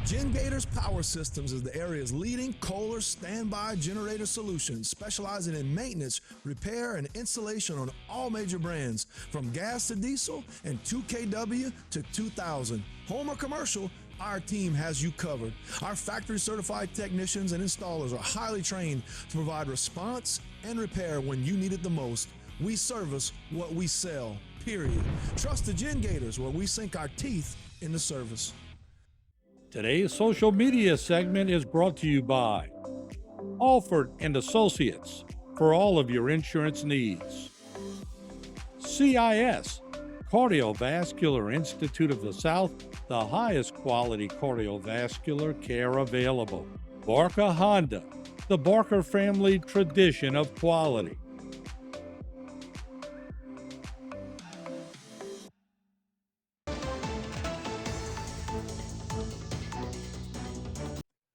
Gen Gators Power Systems is the area's leading Kohler standby generator solution, specializing in maintenance, repair, and installation on all major brands, from gas to diesel and 2kW to 2000. Home or commercial, our team has you covered. Our factory certified technicians and installers are highly trained to provide response and repair when you need it the most. We service what we sell, period. Trust the Gen Gators, where we sink our teeth in the service. Today's social media segment is brought to you by Alford and Associates for all of your insurance needs. CIS, Cardiovascular Institute of the South, the highest quality cardiovascular care available. Barker Honda, the Barker family tradition of quality.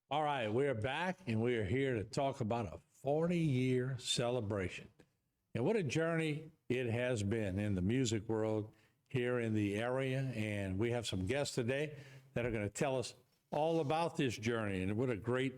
All right, we're back and we are here to talk about a 40-year celebration. And what a journey it has been in the music world here in the area. And we have some guests today that are going to tell us all about this journey. And what a great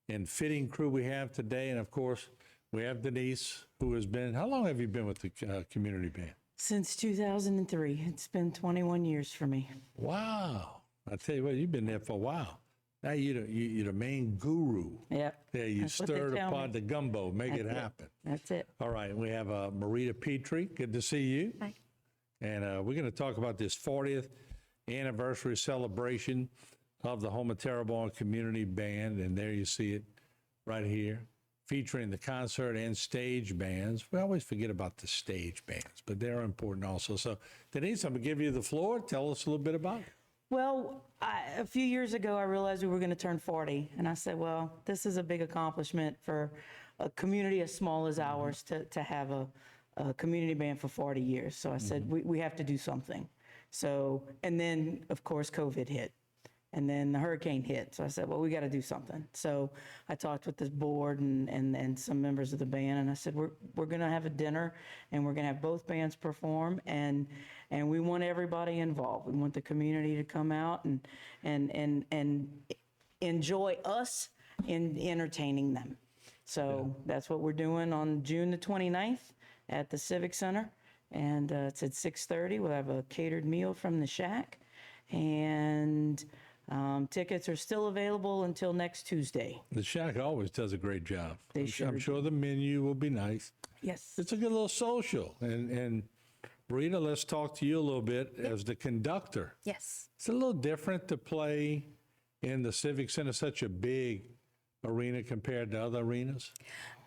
and fitting crew we have today. And of course, we have Denise, who has been, how long have you been with the community band? Since 2003. It's been 21 years for me. Wow. I tell you what, you've been there for a while. Now you're the main guru. Yep. Yeah, you stir the pot, the gumbo, make it happen. That's it. All right, we have Marita Petrie. Good to see you. Hi. And we're going to talk about this 40th anniversary celebration of the Houma Terrebonne Community Band. And there you see it right here, featuring the concert and stage bands. We always forget about the stage bands, but they're important also. So Denise, I'm going to give you the floor. Tell us a little bit about it. Well, a few years ago, I realized we were going to turn 40. And I said, well, this is a big accomplishment for a community as small as ours to have a community band for 40 years. So I said, we have to do something. So, and then, of course, COVID hit. And then the hurricane hit. So I said, well, we got to do something. So I talked with this board and some members of the band. And I said, we're going to have a dinner and we're going to have both bands perform. And we want everybody involved. We want the community to come out and enjoy us in entertaining them. So that's what we're doing on June the 29th at the Civic Center. And it's at 6:30. We'll have a catered meal from the Shack. And tickets are still available until next Tuesday. The Shack always does a great job. Sure I'm do. sure the menu will be nice. Yes. It's a good little social. And Rita, let's talk to you a little bit as the conductor. Yes. It's a little different to play in the Civic Center, such a big arena compared to other arenas.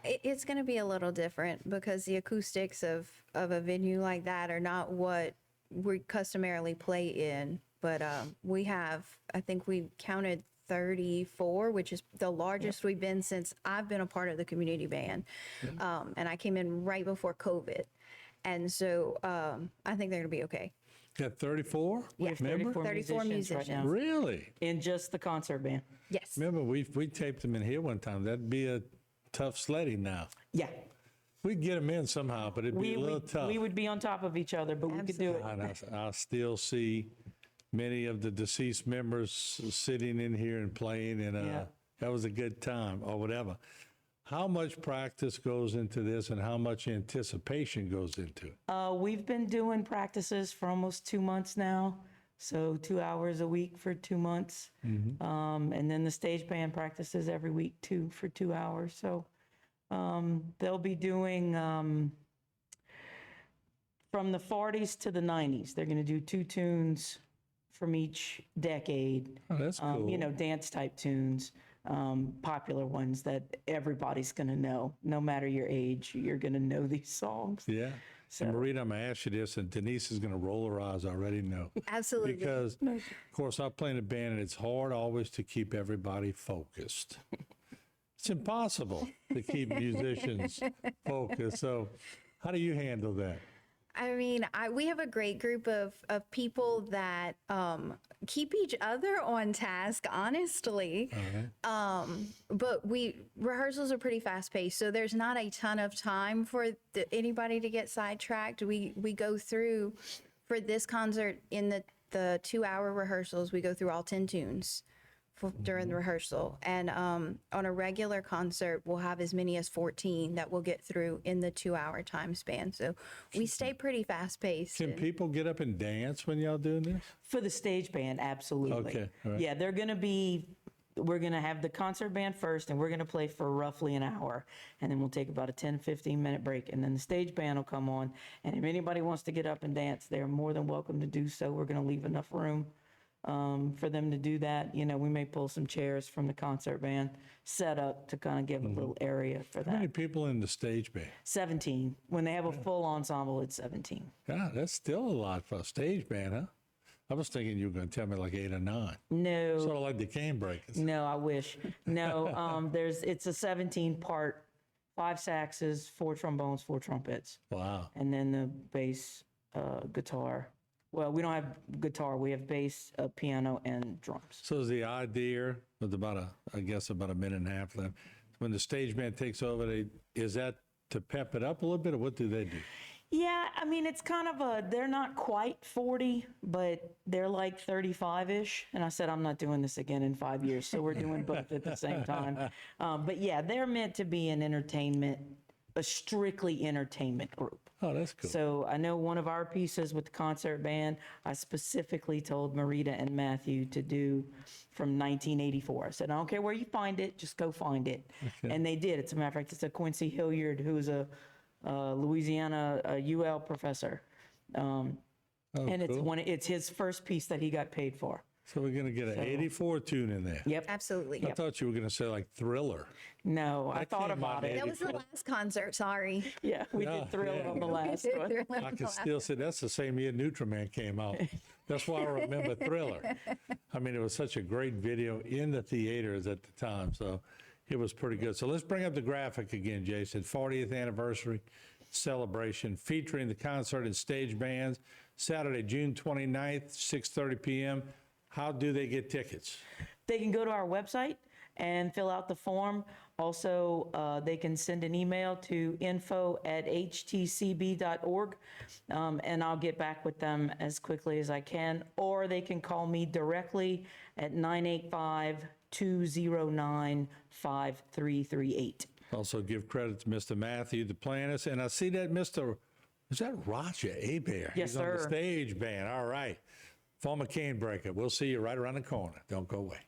It's going to be a little different because the acoustics of a venue like that are not what we customarily play in. But we have, I think we counted 34, which is the largest we've been since I've been a part of the community band. And I came in right before COVID. And so I think they're going to be okay. Got 34? We have Remember? 34 musicians. right now. Really? In just the concert band. Yes. Remember, we taped them in here one time. That'd be a tough sledding now. Yeah. We'd get them in somehow, but it'd be a little tough. We would be on top of each other, but we could do it. And I still see many of the deceased members sitting in here and playing, and that was a good time or whatever. How much practice goes into this and how much anticipation goes into it? We've been doing practices for almost 2 months now. So 2 hours a week for 2 months. And then the stage band practices every week too for 2 hours. So they'll be doing from the 40s to the 90s. They're going to do 2 tunes from each decade. Oh, that's cool. You know, dance type tunes, popular ones that everybody's going to know. No matter your age, you're going to know these songs. Yeah. So- And Marita, I'm going to ask you this, and Denise is going to roll her eyes. I already know. Absolutely. Because, of course, I play in a band, and it's hard always to keep everybody focused. It's impossible to keep musicians focused. So how do you handle that? I mean, we have a great group of people that keep each other on task, honestly. But rehearsals are pretty fast paced, so there's not a ton of time for anybody to get sidetracked. We go through, for this concert in the 2 hour rehearsals, we go through all 10 tunes. during the rehearsal. And on a regular concert, we'll have as many as 14 that we'll get through in the 2-hour time span. So we stay pretty fast paced. Can people get up and dance when y'all doing this? For the stage band, absolutely. Okay, all right. Yeah, we're going to have the concert band first, and we're going to play for roughly an hour. And then we'll take about a 10, 15-minute break. And then the stage band will come on. And if anybody wants to get up and dance, they're more than welcome to do so. We're going to leave enough room for them to do that. You know, we may pull some chairs from the concert band set up to kind of give a little area for How many that. people in the stage band? 17. When they have a full ensemble, it's 17. God, that's still a lot for a stage band, huh? I was thinking you were going to tell me like 8 or 9. No. Sort of like the Cane Breakers. No, I wish. No, it's a 17-part, 5 saxes, 4 trombones, 4 trumpets, Wow. and then the bass, guitar. Well, we don't have guitar. We have bass, piano, and drums. So is the idea with about a minute and a half left, when the stage band takes over, is that to pep it up a little bit, or what do they do? Yeah, I mean, it's kind of they're not quite 40, but they're like 35-ish. And I said, I'm not doing this again in 5 years. So we're doing both at the same time. But yeah, they're meant to be a strictly entertainment group. Oh, that's cool. So I know one of our pieces with the concert band, I specifically told Marita and Matthew to do from 1984. I said, I don't care where you find it, just go find it. Okay. And they did. As a matter of fact, it's a Quincy Hilliard, who's a Louisiana UL professor. And cool. it's his first piece that he got paid for. So we're going to get an 84 tune in there. Yep. Absolutely. I thought you were going to say like Thriller. No, I That thought came about out it. That was the last concert, sorry. Yeah, we No, did Thriller yeah. on the last one. I can still say that's the same year Nutriman came out. That's why I remember Thriller. I mean, it was such a great video in the theaters at the time, so it was pretty good. So let's bring up the graphic again, Jason. 40th anniversary celebration featuring the concert and stage bands, Saturday, June 29th, 6:30 p.m. How do they get tickets? They can go to our website and fill out the form. Also, they can send an email to info@htcb.org, and I'll get back with them as quickly as I can. Or they can call me directly at 985-209-5338. Also give credit to Mr. Matthew, the planner. And I see that is that Roger Hebert? Yes, He's on the sir. stage band. All right. Former Cane Breaker. We'll see you right around the corner. Don't go away.